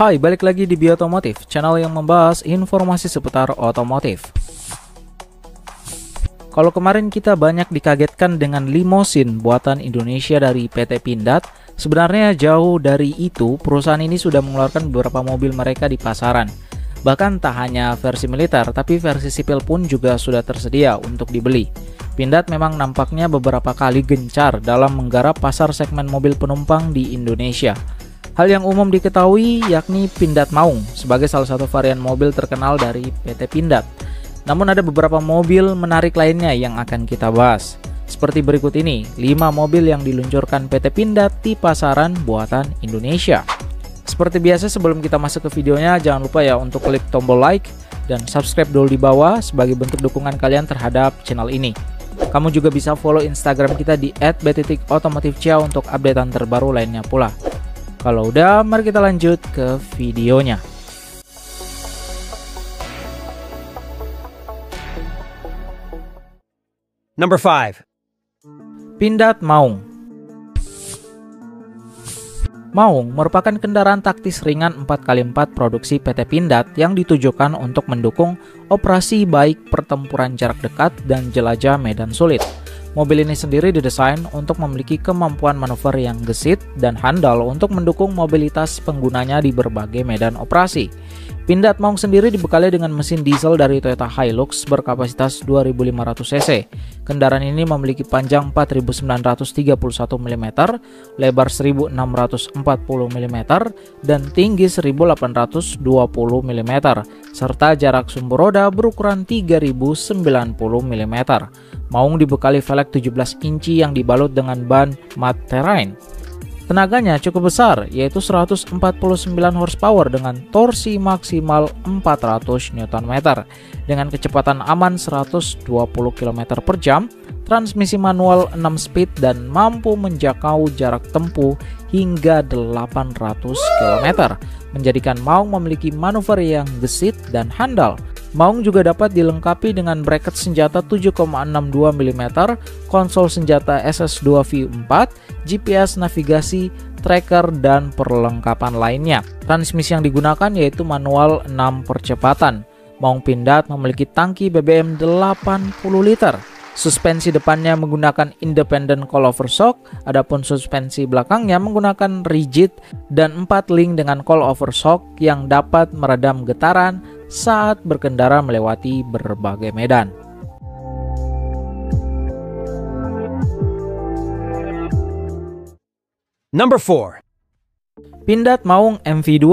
Hai, balik lagi di Biotomotif, channel yang membahas informasi seputar otomotif. Kalau kemarin kita banyak dikagetkan dengan limosin buatan Indonesia dari PT Pindad, sebenarnya jauh dari itu perusahaan ini sudah mengeluarkan beberapa mobil mereka di pasaran. Bahkan tak hanya versi militer, tapi versi sipil pun juga sudah tersedia untuk dibeli. Pindad memang nampaknya beberapa kali gencar dalam menggarap pasar segmen mobil penumpang di Indonesia. Hal yang umum diketahui yakni Pindad Maung sebagai salah satu varian mobil terkenal dari PT Pindad. Namun ada beberapa mobil menarik lainnya yang akan kita bahas. Seperti berikut ini, 5 mobil yang diluncurkan PT Pindad di pasaran buatan Indonesia. Seperti biasa sebelum kita masuk ke videonya, jangan lupa ya untuk klik tombol like dan subscribe dulu di bawah sebagai bentuk dukungan kalian terhadap channel ini. Kamu juga bisa follow Instagram kita di @b.otomotifcia untuk updatean terbaru lainnya pula. Kalau udah, mari kita lanjut ke videonya. Number 5. Pindad Maung. Maung merupakan kendaraan taktis ringan 4x4 produksi PT Pindad yang ditujukan untuk mendukung operasi baik pertempuran jarak dekat dan jelajah medan sulit. Mobil ini sendiri didesain untuk memiliki kemampuan manuver yang gesit dan handal untuk mendukung mobilitas penggunanya di berbagai medan operasi. Pindad Maung sendiri dibekali dengan mesin diesel dari Toyota Hilux berkapasitas 2500 cc. Kendaraan ini memiliki panjang 4931 mm, lebar 1640 mm, dan tinggi 1820 mm, serta jarak sumbu roda berukuran 3090 mm. Maung dibekali velg 17 inci yang dibalut dengan ban matte terrain. Tenaganya cukup besar, yaitu 149 horsepower dengan torsi maksimal 400 Nm. Dengan kecepatan aman 120 km per jam, transmisi manual 6 speed dan mampu menjangkau jarak tempuh hingga 800 km, menjadikan Maung memiliki manuver yang gesit dan handal. Maung juga dapat dilengkapi dengan bracket senjata 7,62 mm, konsol senjata SS2 V4, GPS navigasi, tracker, dan perlengkapan lainnya. Transmisi yang digunakan yaitu manual 6 percepatan. Maung Pindad memiliki tangki BBM 80 liter. Suspensi depannya menggunakan independent coilover shock, adapun suspensi belakangnya menggunakan rigid dan 4 link dengan coilover shock yang dapat meredam getaran saat berkendara melewati berbagai medan. Number 4. Pindad Maung MV2.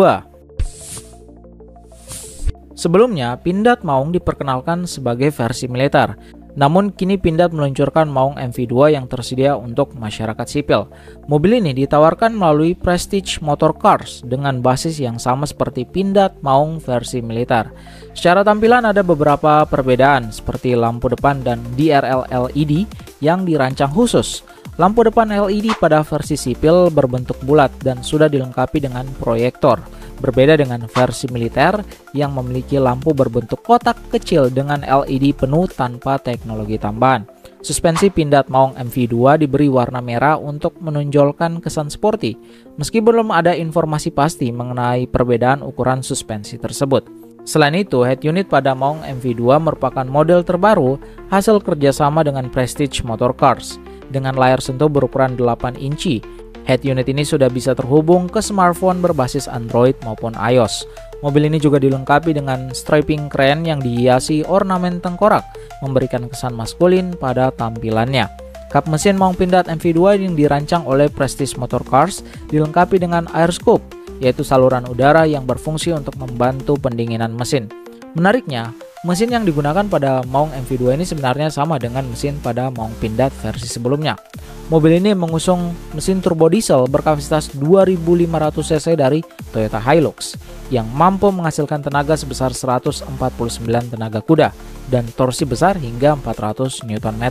Sebelumnya, Pindad Maung diperkenalkan sebagai versi militer. Namun kini Pindad meluncurkan Maung MV2 yang tersedia untuk masyarakat sipil. Mobil ini ditawarkan melalui Prestige Motor Cars dengan basis yang sama seperti Pindad Maung versi militer. Secara tampilan ada beberapa perbedaan seperti lampu depan dan DRL LED yang dirancang khusus. Lampu depan LED pada versi sipil berbentuk bulat dan sudah dilengkapi dengan proyektor. Berbeda dengan versi militer yang memiliki lampu berbentuk kotak kecil dengan LED penuh tanpa teknologi tambahan. Suspensi Pindad Maung MV2 diberi warna merah untuk menonjolkan kesan sporty, meski belum ada informasi pasti mengenai perbedaan ukuran suspensi tersebut. Selain itu, head unit pada Maung MV2 merupakan model terbaru hasil kerjasama dengan Prestige Motor Cars. Dengan layar sentuh berukuran 8 inci, head unit ini sudah bisa terhubung ke smartphone berbasis Android maupun iOS. Mobil ini juga dilengkapi dengan striping keren yang dihiasi ornamen tengkorak, memberikan kesan maskulin pada tampilannya. Kap mesin Maung Pindad MV2 yang dirancang oleh Prestige Motor Cars dilengkapi dengan air scoop, yaitu saluran udara yang berfungsi untuk membantu pendinginan mesin. Menariknya, mesin yang digunakan pada Maung MV2 ini sebenarnya sama dengan mesin pada Maung Pindad versi sebelumnya. Mobil ini mengusung mesin turbo diesel berkapasitas 2500 cc dari Toyota Hilux yang mampu menghasilkan tenaga sebesar 149 tenaga kuda dan torsi besar hingga 400 Nm.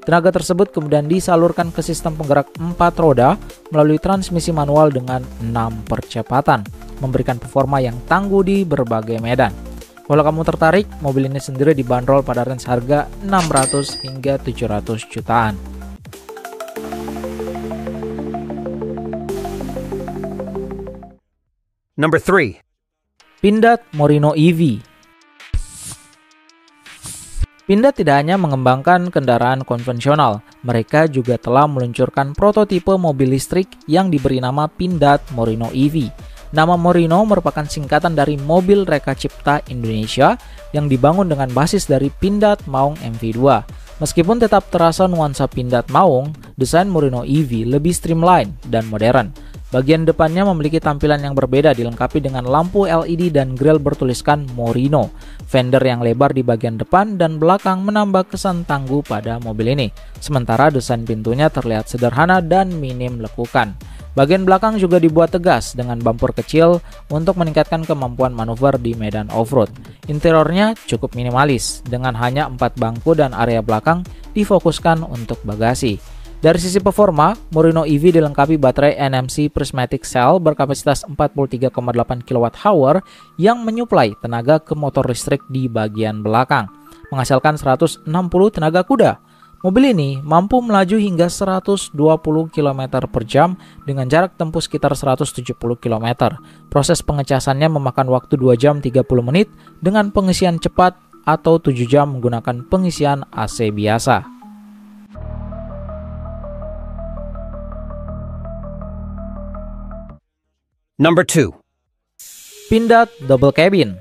Tenaga tersebut kemudian disalurkan ke sistem penggerak 4 roda melalui transmisi manual dengan 6 percepatan, memberikan performa yang tangguh di berbagai medan. Kalau kamu tertarik, mobil ini sendiri dibanderol pada range harga 600 hingga 700 jutaan. Number 3. Pindad Morino EV. Pindad tidak hanya mengembangkan kendaraan konvensional, mereka juga telah meluncurkan prototipe mobil listrik yang diberi nama Pindad Morino EV. Nama Morino merupakan singkatan dari Mobil Reka Cipta Indonesia yang dibangun dengan basis dari Pindad Maung MV2. Meskipun tetap terasa nuansa Pindad Maung, desain Morino EV lebih streamline dan modern. Bagian depannya memiliki tampilan yang berbeda, dilengkapi dengan lampu LED dan grill bertuliskan Morino. Fender yang lebar di bagian depan dan belakang menambah kesan tangguh pada mobil ini. Sementara desain pintunya terlihat sederhana dan minim lekukan. Bagian belakang juga dibuat tegas dengan bumper kecil untuk meningkatkan kemampuan manuver di medan off-road. Interiornya cukup minimalis, dengan hanya 4 bangku dan area belakang difokuskan untuk bagasi. Dari sisi performa, Morino EV dilengkapi baterai NMC Prismatic Cell berkapasitas 43,8 kWh yang menyuplai tenaga ke motor listrik di bagian belakang, menghasilkan 160 tenaga kuda. Mobil ini mampu melaju hingga 120 km per jam dengan jarak tempuh sekitar 170 km. Proses pengecasannya memakan waktu 2 jam 30 menit dengan pengisian cepat atau 7 jam menggunakan pengisian AC biasa. Number 2. Pindad Double Cabin.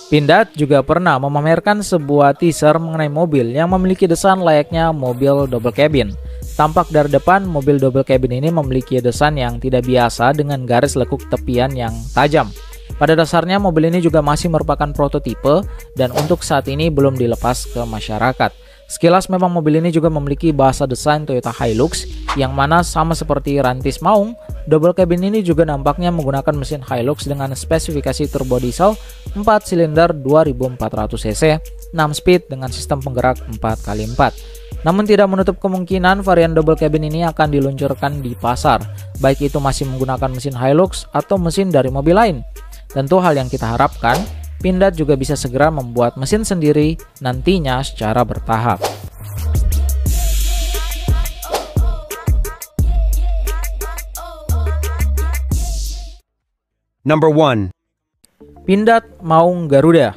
Pindad juga pernah memamerkan sebuah teaser mengenai mobil yang memiliki desain layaknya mobil double cabin. Tampak dari depan, mobil double cabin ini memiliki desain yang tidak biasa dengan garis lekuk tepian yang tajam. Pada dasarnya mobil ini juga masih merupakan prototipe dan untuk saat ini belum dilepas ke masyarakat. Sekilas memang mobil ini juga memiliki bahasa desain Toyota Hilux yang mana sama seperti Rantis Maung, double cabin ini juga nampaknya menggunakan mesin Hilux dengan spesifikasi turbo diesel 4 silinder 2400 cc, 6 speed dengan sistem penggerak 4x4. Namun tidak menutup kemungkinan varian double cabin ini akan diluncurkan di pasar, baik itu masih menggunakan mesin Hilux atau mesin dari mobil lain. Tentu hal yang kita harapkan, Pindad juga bisa segera membuat mesin sendiri nantinya secara bertahap. Number 1. Pindad Maung Garuda.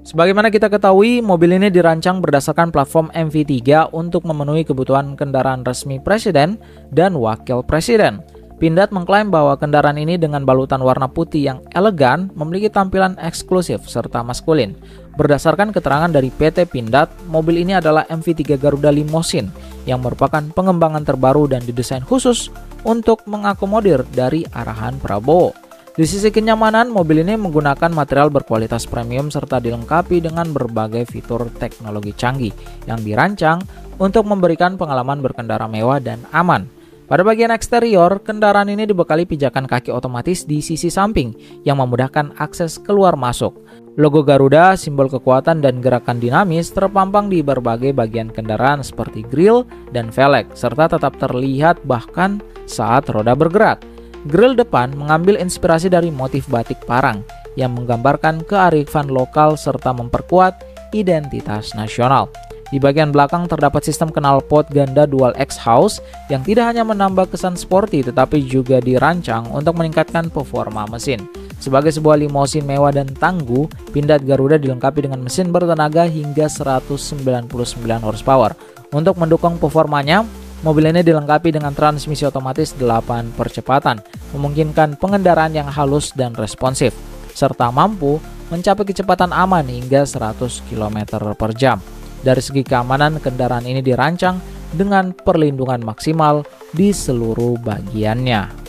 Sebagaimana kita ketahui, mobil ini dirancang berdasarkan platform MV3 untuk memenuhi kebutuhan kendaraan resmi Presiden dan Wakil Presiden. Pindad mengklaim bahwa kendaraan ini dengan balutan warna putih yang elegan memiliki tampilan eksklusif serta maskulin. Berdasarkan keterangan dari PT Pindad, mobil ini adalah MV3 Garuda Limousine yang merupakan pengembangan terbaru dan didesain khusus untuk mengakomodir dari arahan Prabowo. Di sisi kenyamanan, mobil ini menggunakan material berkualitas premium serta dilengkapi dengan berbagai fitur teknologi canggih yang dirancang untuk memberikan pengalaman berkendara mewah dan aman. Pada bagian eksterior, kendaraan ini dibekali pijakan kaki otomatis di sisi samping yang memudahkan akses keluar masuk. Logo Garuda, simbol kekuatan dan gerakan dinamis, terpampang di berbagai bagian kendaraan seperti grill dan velg, serta tetap terlihat bahkan saat roda bergerak. Grill depan mengambil inspirasi dari motif batik parang yang menggambarkan kearifan lokal serta memperkuat identitas nasional. Di bagian belakang terdapat sistem knalpot ganda dual X-House yang tidak hanya menambah kesan sporty tetapi juga dirancang untuk meningkatkan performa mesin. Sebagai sebuah limousine mewah dan tangguh, Pindad Garuda dilengkapi dengan mesin bertenaga hingga 199 horsepower. Untuk mendukung performanya, mobil ini dilengkapi dengan transmisi otomatis 8 percepatan, memungkinkan pengendaraan yang halus dan responsif, serta mampu mencapai kecepatan aman hingga 100 km per jam. Dari segi keamanan, kendaraan ini dirancang dengan perlindungan maksimal di seluruh bagiannya.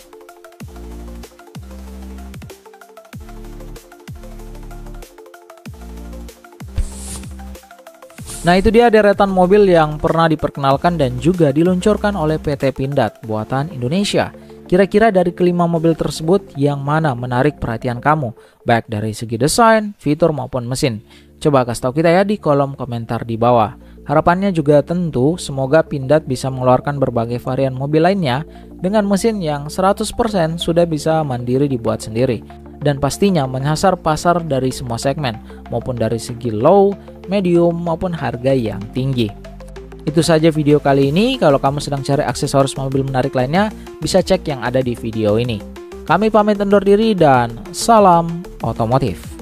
Nah, itu dia deretan mobil yang pernah diperkenalkan dan juga diluncurkan oleh PT Pindad buatan Indonesia. Kira-kira dari kelima mobil tersebut yang mana menarik perhatian kamu, baik dari segi desain, fitur maupun mesin? Coba kasih tahu kita ya di kolom komentar di bawah. Harapannya juga tentu semoga Pindad bisa mengeluarkan berbagai varian mobil lainnya dengan mesin yang 100% sudah bisa mandiri dibuat sendiri. Dan pastinya menyasar pasar dari semua segmen, maupun dari segi low, medium, maupun harga yang tinggi. Itu saja video kali ini. Kalau kamu sedang cari aksesoris mobil menarik lainnya, bisa cek yang ada di video ini. Kami pamit undur diri dan salam otomotif.